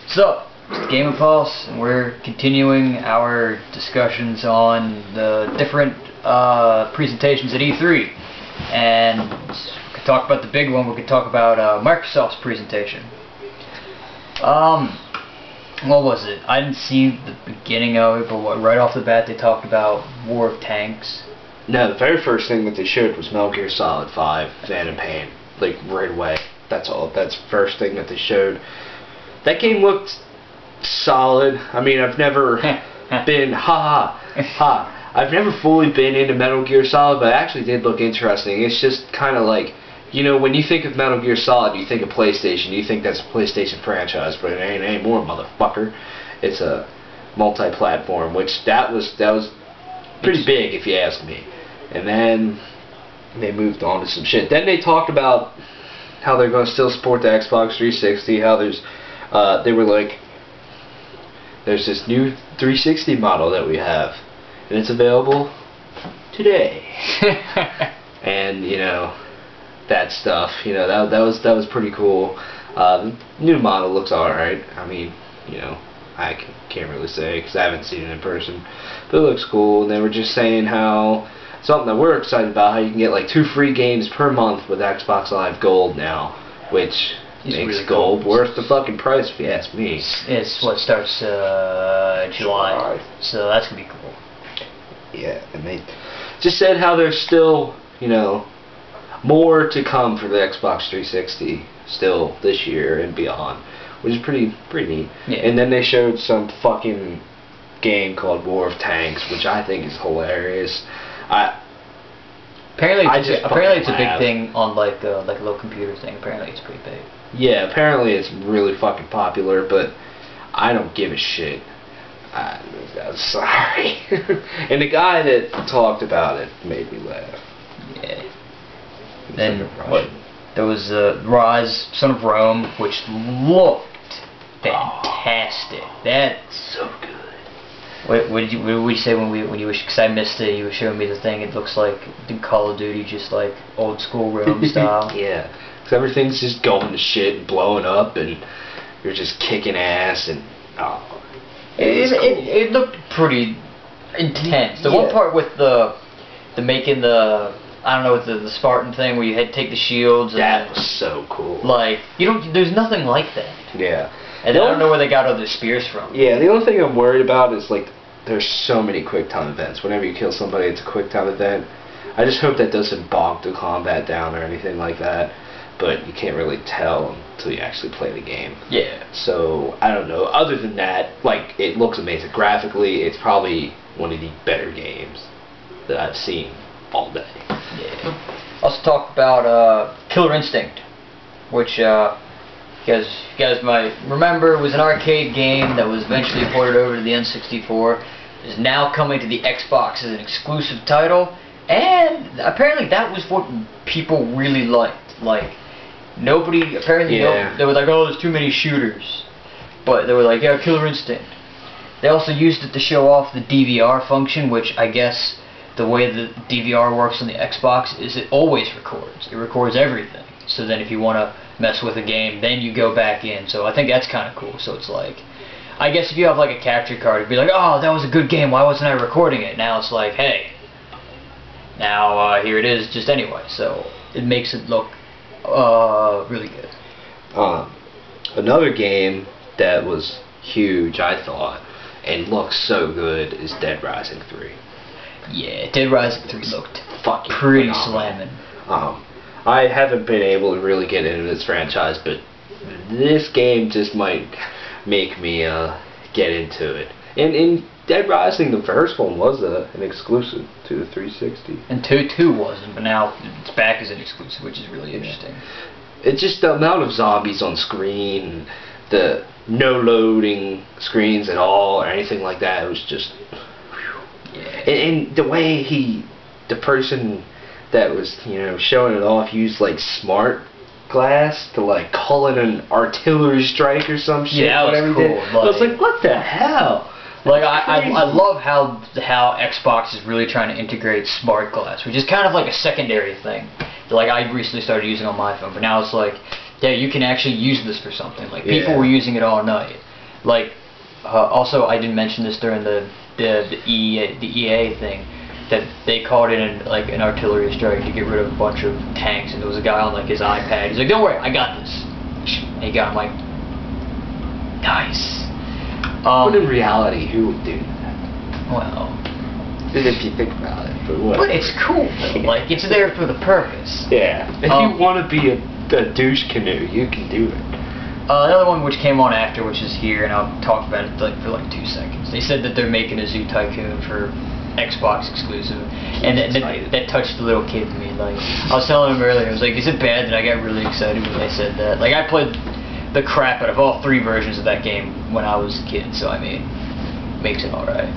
So, it's Game of Pulse, and we're continuing our discussions on the different presentations at E3. And we could talk about the big one. We could talk about Microsoft's presentation. What was it? I didn't see the beginning of it, but right off the bat they talked about War of Tanks. No, the very first thing that they showed was Metal Gear Solid 5, Phantom Pain. Like, right away. That's all. That's the first thing that they showed. That game looked solid. I mean, I've never been, I've never fully been into Metal Gear Solid, but it actually did look interesting. It's just kind of like, you know, when you think of Metal Gear Solid, you think of PlayStation. You think that's a PlayStation franchise, but it ain't anymore, motherfucker. It's a multi-platform, which that was pretty big, if you ask me. And then they moved on to some shit. Then they talked about how they're going to still support the Xbox 360. How there's, they were like, there's this new 360 model that we have, and it's available today. And you know, that stuff. You know, that was pretty cool. The new model looks alright. I mean, you know, I can't really say because I haven't seen it in person, but it looks cool. And they were just saying how something that we're excited about, how you can get like 2 free games per month with Xbox Live Gold now, which makes really Gold worth the fucking price if you ask me. It's what starts July, so that's gonna be cool. Yeah, and they just said how there's still, you know, more to come for the Xbox 360 still this year and beyond, which is pretty neat. Yeah. And then they showed some fucking game called War of Tanks, which I think is hilarious. Apparently it's a big thing on like a little computer thing. Apparently it's pretty big. Yeah, apparently it's really fucking popular, but I don't give a shit. I'm sorry. And the guy that talked about it made me laugh. Yeah. Then what? There was Rise, Son of Rome, which looked fantastic. That's so good. What did you say when you wish? Because I missed it. You were showing me the thing. It looks like Call of Duty, just like old school Rome style. Yeah, because everything's just going to shit and blowing up, and you're just kicking ass, and it looked pretty intense. The one part with the making the, I don't know, with the Spartan thing where you had to take the shields. That was so cool. Like, there's nothing like that. Yeah. And I don't know where they got all their spears from. Yeah, the only thing I'm worried about is, like, there's so many quick time events. Whenever you kill somebody, it's a quick time event. I just hope that doesn't bog the combat down or anything like that. But you can't really tell until you actually play the game. Yeah. So, I don't know. Other than that, like, it looks amazing. Graphically, it's probably one of the better games that I've seen all day. Yeah. Also talk about Killer Instinct, which you guys might remember was an arcade game that was eventually ported over to the N64. Is now coming to the Xbox as an exclusive title, and apparently that was what people really liked. Like, nobody apparently they were like, oh, there's too many shooters, but they were like, yeah, Killer Instinct. They also used it to show off the DVR function, which I guess the way the DVR works on the Xbox is it always records. It records everything. So then if you want to mess with a game, then you go back in. So I think that's kind of cool. So it's like, I guess if you have like a capture card, it'd be like, oh, that was a good game, why wasn't I recording it? Now it's like, hey, now here it is just anyway. So it makes it look really good. Another game that was huge, I thought, and looks so good is Dead Rising 3. Yeah, Dead Rising 3 looked fucking pretty phenomenal. slamming. I haven't been able to really get into this franchise, but this game just might make me get into it. And in Dead Rising, the first one was an exclusive to the 360. And 2 wasn't, but now it's back as an exclusive, which is really interesting. It's just the amount of zombies on screen, the no loading screens at all, or anything like that. It was just, yeah. And the way the person that was, you know, showing it off used like smart glass to like call it an artillery strike or some shit. Yeah, that was cool. Like, I was like, what the hell? Like, I love how Xbox is really trying to integrate smart glass, which is kind of like a secondary thing. Like, I recently started using on my phone, but now it's like, yeah, you can actually use this for something. Like, people were using it all night. Like, also I didn't mention this during the EA thing, that they called in like an artillery strike to get rid of a bunch of tanks, and there was a guy on like his iPad. He's like, "Don't worry, I got this." And he got him like, nice. But in reality, who would do that? Well, if you think about it, but it's cool though. Like, it's there for the purpose. Yeah. If you want to be a douche canoe, you can do it. Another one which came on after, which is here, and I'll talk about it for like 2 seconds. They said that they're making a Zoo Tycoon for Xbox exclusive, and that touched the little kid in me. Like, I was telling him earlier, I was like, is it bad that I got really excited when they said that? Like, I played the crap out of all 3 versions of that game when I was a kid, so I mean, makes it alright.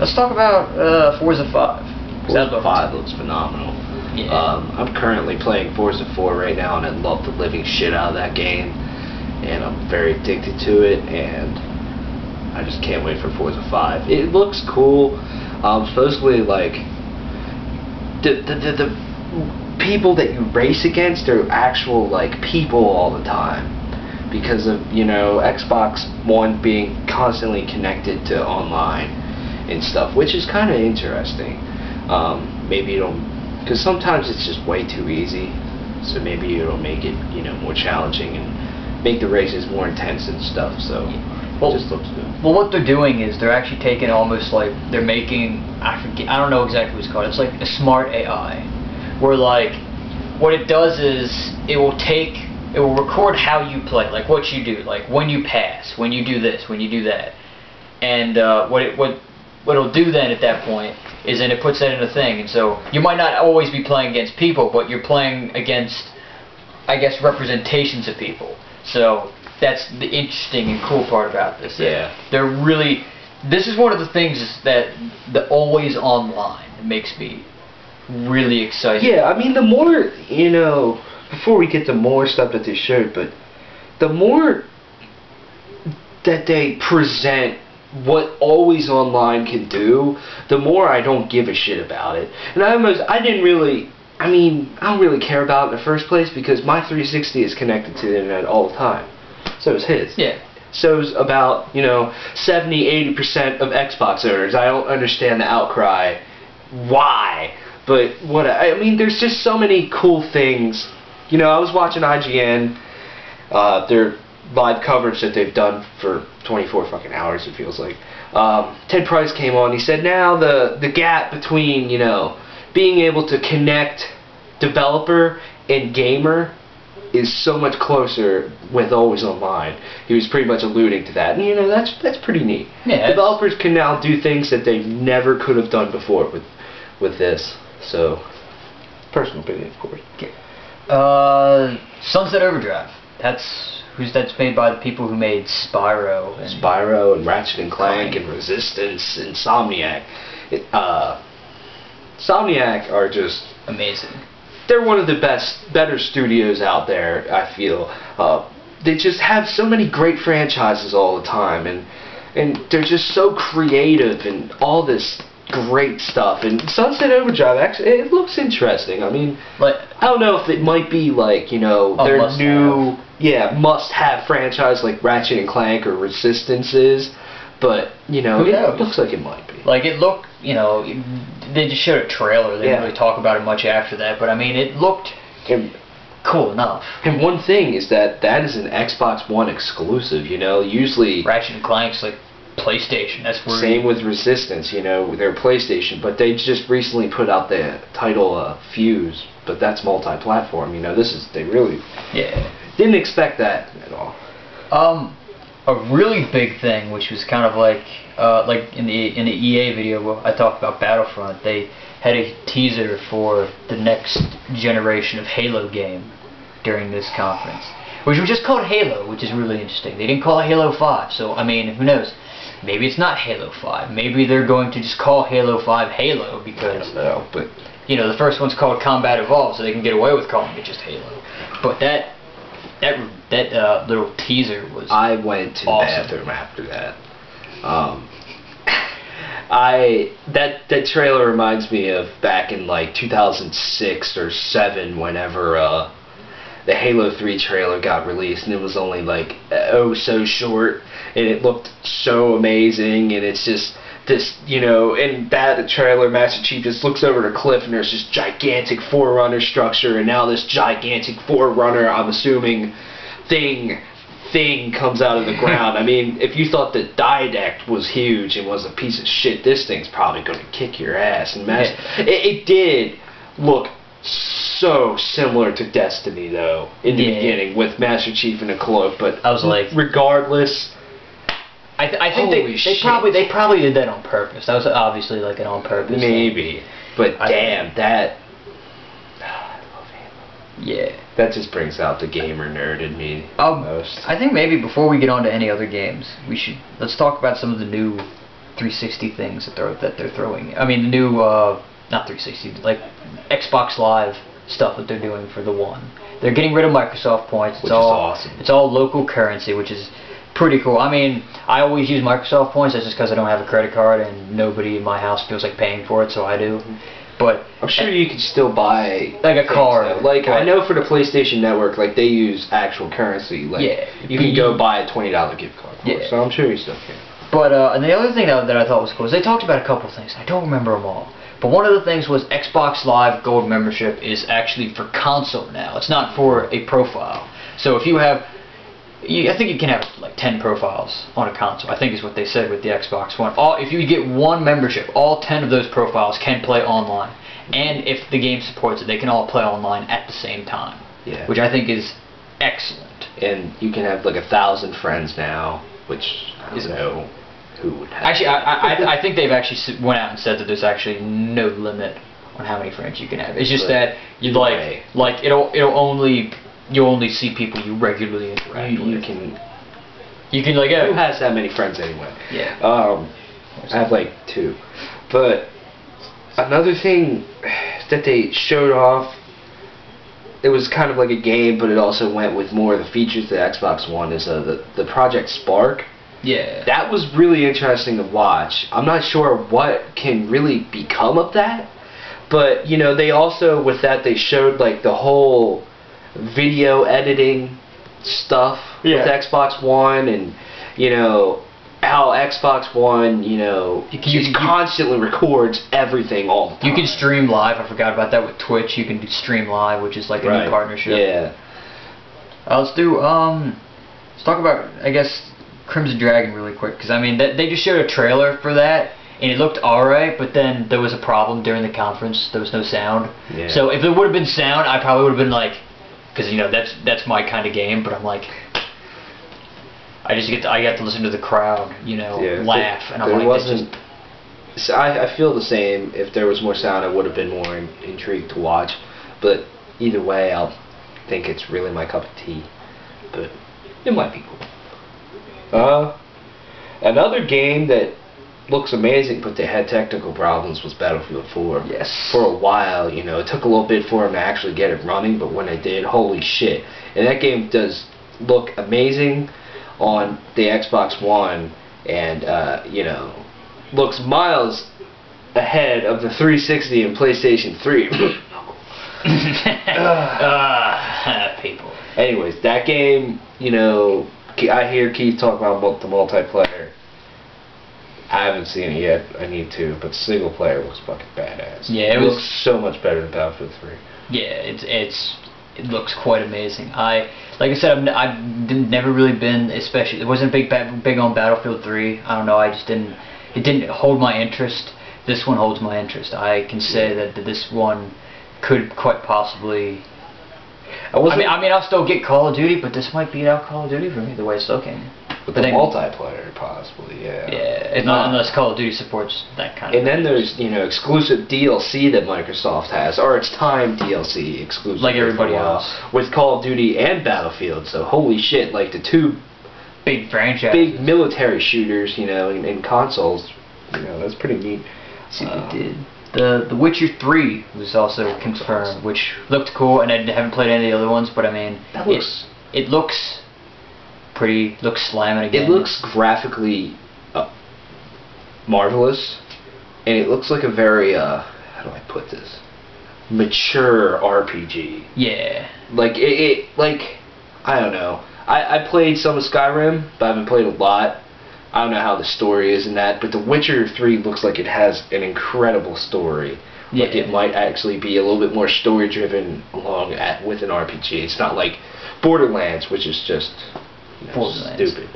Let's talk about Forza 5. Forza 5 looks phenomenal. Yeah. I'm currently playing Forza 4 right now, and I love the living shit out of that game, and I'm very addicted to it, and I just can't wait for Forza 5. It looks cool. Supposedly, like, the people that you race against are actual, like, people all the time, because of, you know, Xbox One being constantly connected to online and stuff, which is kind of interesting. Maybe it'll, because sometimes it's just way too easy, so maybe it'll make it, you know, more challenging and make the races more intense and stuff. So well, it just looks good. Well, what they're doing is they're actually taking almost like they're making, I don't know exactly what it's called. It's like a smart AI, where like what it does is it will record how you play, like what you do, like when you pass, when you do this, when you do that, and what it'll do then at that point is then it puts that in a thing, and so you might not always be playing against people, but you're playing against, I guess, representations of people. So that's the interesting and cool part about this. Yeah. They're really, this is one of the things that the always online makes me really excited. Yeah, I mean, the more, you know, before we get to more stuff that they showed, but the more that they present what always online can do, the more I don't give a shit about it. And I don't really care about it in the first place because my 360 is connected to the internet all the time. So is his. Yeah. So is about, you know, 70-80% of Xbox owners. I don't understand the outcry. Why? But I mean, there's just so many cool things. You know, I was watching IGN, their live coverage that they've done for 24 fucking hours, it feels like. Ted Price came on. He said now the gap between, you know, being able to connect developer and gamer is so much closer with always online. He was pretty much alluding to that, and you know, that's pretty neat. Yeah, developers can now do things that they never could have done before with this. So, personal opinion, of course. Okay. Sunset Overdrive. That's made by the people who made Spyro and Ratchet and Clank and Resistance, Insomniac. Insomniac are just amazing. They're one of the better studios out there, I feel. They just have so many great franchises all the time, and they're just so creative and all this great stuff. And Sunset Overdrive, actually, it looks interesting. I mean, like, I don't know if it might be like, you know, their new must-have franchise like Ratchet and Clank or Resistance is, but you know, it looks like it might be. Like, it looked, you know, they just showed a trailer. They didn't really talk about it much after that, but I mean, it looked cool enough. And one thing is that is an Xbox One exclusive. You know, usually Ratchet and Clank's like PlayStation. That's where. Same with Resistance. You know, they're PlayStation, but they just recently put out the title Fuse, but that's multi-platform. You know, they really didn't expect that at all. A really big thing, which was kind of like in the EA video I talked about Battlefront, they had a teaser for the next generation of Halo game during this conference, which was just called Halo, which is really interesting. They didn't call it Halo 5, so I mean, who knows? Maybe it's not Halo 5. Maybe they're going to just call Halo 5 Halo because, I don't know, but you know, the first one's called Combat Evolved, so they can get away with calling it just Halo. But that little teaser was I went to awesome. the bathroom after that. That trailer reminds me of back in like 2006 or 7, whenever the Halo 3 trailer got released, and it was only like oh so short, and it looked so amazing, and it's just this, you know, in that trailer, Master Chief just looks over the cliff, and there's this gigantic Forerunner structure, and now this gigantic Forerunner, I'm assuming, thing comes out of the ground. I mean, if you thought the Didact was huge and was a piece of shit, this thing's probably going to kick your ass. And it did look so similar to Destiny, though, in the beginning, with Master Chief in a cloak. But I was like, regardless, I think they probably did that on purpose. That was obviously like an on purpose. Maybe, but damn that. Yeah. That just brings out the gamer nerd in me most. I think maybe before we get on to any other games, let's talk about some of the new 360 things that they're throwing. I mean, the new not 360, like Xbox Live stuff that they're doing for the One. They're getting rid of Microsoft points. Which is awesome. It's all local currency, which is pretty cool. I mean, I always use Microsoft points. That's just because I don't have a credit card and nobody in my house feels like paying for it, so I do. But I'm sure you can still buy like a car. Like I know for the PlayStation Network, like they use actual currency. Like you can go buy a $20 gift card for it, so I'm sure you still can. But and the other thing that I thought was cool is they talked about a couple of things. I don't remember them all. But one of the things was Xbox Live Gold membership is actually for console now. It's not for a profile. So if you have, I think you can have like 10 profiles on a console. I think is what they said with the Xbox One. If you get one membership, all 10 of those profiles can play online. And if the game supports it, they can all play online at the same time. Yeah. Which I think is excellent. And you can have like 1,000 friends now, which I don't know who would have. Actually, I think they've actually went out and said that there's actually no limit on how many friends you can have. It's just that you like you'll only see people you regularly interact with. You can like who has that many friends anyway? Yeah. I have like 2. But another thing that they showed off, it was kind of like a game, but it also went with more of the features of the Xbox One, is the Project Spark. Yeah. That was really interesting to watch. I'm not sure what can really become of that, but you know, they also with that they showed like the whole video editing stuff with Xbox One, and you know how Xbox One, you know, you constantly records everything all the time. You can stream live. I forgot about that with Twitch. You can stream live, which is like a new partnership. Yeah. Let's talk about, I guess, Crimson Dragon really quick, because I mean they just showed a trailer for that and it looked alright, but then there was a problem during the conference. There was no sound. Yeah. So if there would have been sound, I probably would have been like, because you know that's my kind of game. But I'm like, I got to listen to the crowd, you know, laugh, and I'm like, wasn't. I feel the same. If there was more sound, I would have been more intrigued to watch. But either way, I'll think it's really my cup of tea. But it might be cool. Another game that looks amazing, but they had technical problems, was Battlefield 4. Yes. For a while, you know, it took a little bit for them to actually get it running, but when they did, holy shit. And that game does look amazing on the Xbox One, and, you know, looks miles ahead of the 360 and PlayStation 3. People. Anyways, that game, you know, I hear Keith talk about the multiplayer. I haven't seen it yet. I need to, but single player looks fucking badass. Yeah, it looks so much better than Battlefield 3. Yeah, it looks quite amazing. Like I said, I've never really been, especially, it wasn't big on Battlefield 3. I don't know. It didn't hold my interest. This one holds my interest. I can say that this one could quite possibly. I mean, I'll still get Call of Duty, but this might beat out Call of Duty for me the way it's looking. But the multiplayer, possibly, yeah. Yeah, unless Call of Duty supports that kind of. And then there's, you know, exclusive DLC that Microsoft has, or it's timed DLC exclusive. Like everybody else. With Call of Duty and Battlefield, so holy shit, like the two big franchises. Big military shooters, you know, in consoles, you know, that's pretty neat. See what they did. The Witcher 3 was also confirmed, which looked cool, and I haven't played any of the other ones, but I mean, it looks pretty, looks slamming again. It looks graphically marvelous, and it looks like a very, how do I put this? mature RPG. Yeah. Like I don't know. I played some of Skyrim, but I haven't played a lot. I don't know how the story is in that, but The Witcher 3 looks like it has an incredible story. Yeah. Like it might actually be a little bit more story driven with an RPG. It's not like Borderlands, which is just stupid.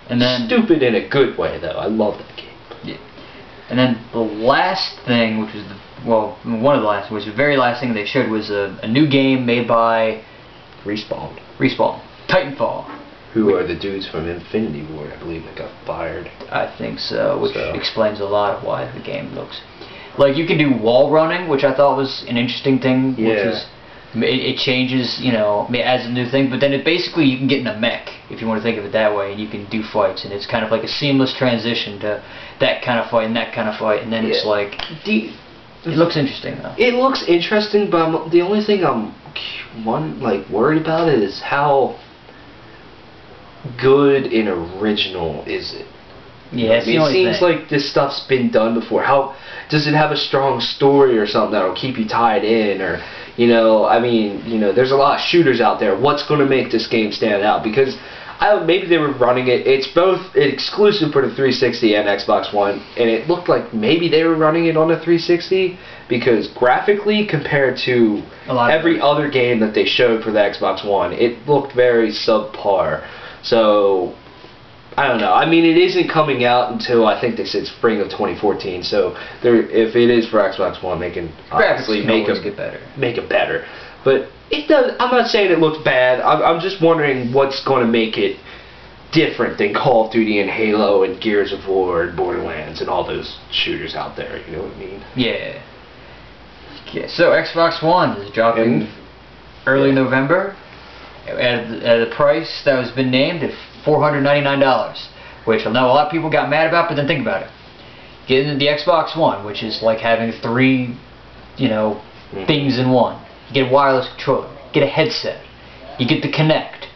And then stupid in a good way, though. I love that game. Yeah. And then the last thing, which was one of the last, which was the very last thing they showed was a new game made by Respawn. Titanfall. Who are the dudes from Infinity Ward, I believe, that got fired. I think so, which explains a lot of why the game looks... Like, you can do wall running, which I thought was an interesting thing, which is... It changes, as a new thing, but then basically you can get in a mech, if you want to think of it that way, and you can do fights, and it's kind of like a seamless transition to that kind of fight and that kind of fight, and then it's like... It looks interesting, though. It looks interesting, but the only thing I'm worried about is how good and original is it? Yeah, it seems like this stuff's been done before. How does it have a strong story or something that'll keep you tied in? Or there's a lot of shooters out there. What's going to make this game stand out? Because maybe they were running it. It's both exclusive for the 360 and Xbox One, and it looked like maybe they were running it on the 360 because graphically, compared to every other game that they showed for the Xbox One, it looked very subpar. So, I don't know. I mean, it isn't coming out until, I think they said spring of 2014, so if it is for Xbox One, they can obviously make it better. But it does. I'm not saying it looks bad. I'm just wondering what's going to make it different than Call of Duty and Halo and Gears of War and Borderlands and all those shooters out there, you know what I mean? Yeah. So, Xbox One is dropping early November. At a price that has been named at $499, which I know a lot of people got mad about, but then think about it. Getting the Xbox One, which is like having three, things in one. You get a wireless controller, get a headset, you get the Kinect.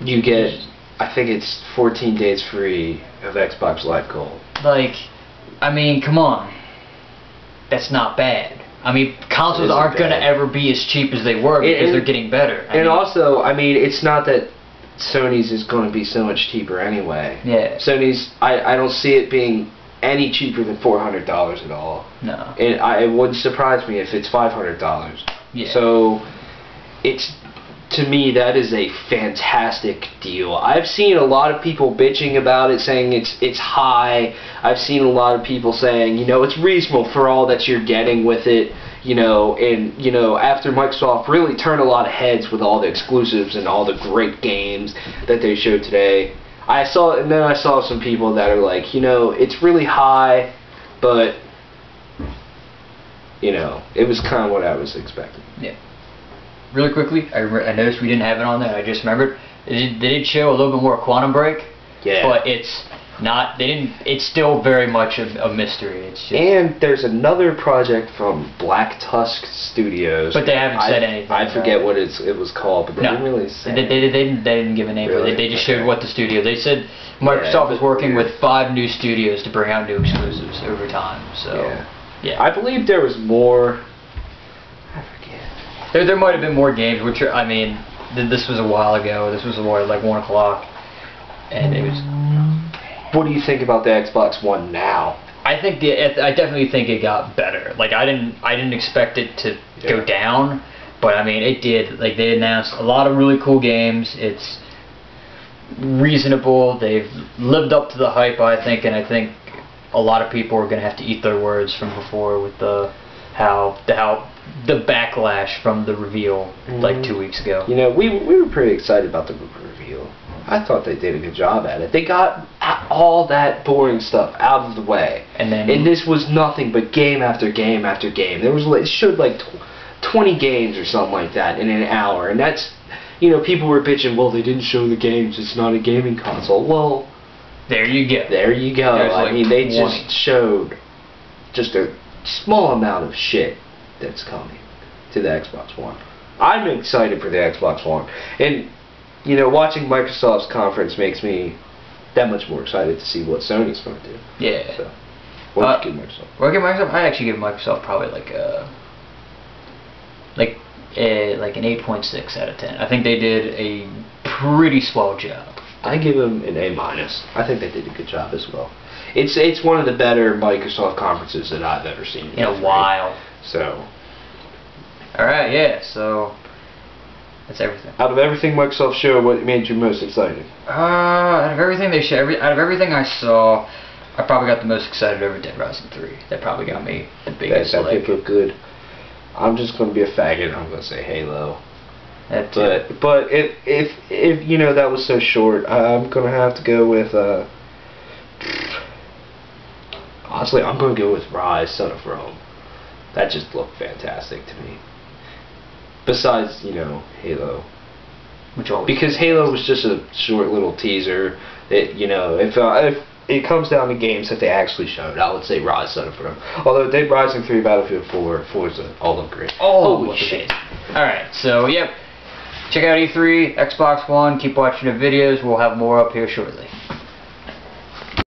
You get, I think it's 14 days free of Xbox Live Gold. Come on. That's not bad. Consoles aren't going to ever be as cheap as they were because they're getting better. Also, it's not that Sony's is going to be so much cheaper anyway. Yeah. Sony's, I don't see it being any cheaper than $400 at all. No. And it wouldn't surprise me if it's $500. Yeah. So, to me, that is a fantastic deal. I've seen a lot of people bitching about it, saying it's high. I've seen a lot of people saying, it's reasonable for all that you're getting with it, after Microsoft really turned a lot of heads with all the exclusives and all the great games that they showed today. I saw some people that are like, it's really high, but, it was kind of what I was expecting. Yeah. Really quickly, I noticed we didn't have it on there. I just remembered they did show a little bit more Quantum Break. Yeah. But it's not. They didn't. It's still very much a mystery. It's just. And there's another project from Black Tusk Studios. But they haven't said anything. I forget what it was called, but they didn't really say. They didn't give a name. Really? They just showed what the studio. They said Microsoft is working with 5 new studios to bring out new exclusives over time. So. Yeah. I believe there was more. There might have been more games, which this was a while ago. This was more like 1 o'clock, and it was. What do you think about the Xbox One now? I definitely think it got better. I didn't expect it to go down, but it did. They announced a lot of really cool games. It's reasonable. They've lived up to the hype, I think, and I think a lot of people are going to have to eat their words from before with the backlash from the reveal 2 weeks ago. We were pretty excited about the reveal. I thought they did a good job at it. They got all that boring stuff out of the way. And this was nothing but game after game after game. It showed 20 games or something like that in an hour. And that's, people were bitching, well, they didn't show the games. It's not a gaming console. Well, there you go. There you go. They just showed just a small amount of shit that's coming to the Xbox One. I'm excited for the Xbox One. And, watching Microsoft's conference makes me that much more excited to see what Sony's going to do. Yeah. So. What would you give Microsoft? What I give Microsoft? I actually give Microsoft probably like an 8.6 out of 10. I think they did a pretty swell job. I give them an A-. I think they did a good job as well. It's one of the better Microsoft conferences that I've ever seen in a while. So. All right, yeah. So that's everything. Out of everything Microsoft showed, what made you most excited? Out of everything they showed, out of everything I saw, I probably got the most excited over Dead Rising 3. That probably got me the biggest. That did look good. I'm just gonna be a faggot. I'm gonna say Halo. That too. But if you know that was so short, I'm gonna have to go with. Honestly, I'm gonna go with Rise, Son of Rome. That just looked fantastic to me. Besides, Halo. Because Halo was just a short little teaser. If it comes down to games that they actually showed, I would say Rise, Son of Rome. Although Dead Rising 3, Battlefield 4, Forza, all look great. Holy shit. Alright, so yep. Check out E3, Xbox One, keep watching the videos, we'll have more up here shortly.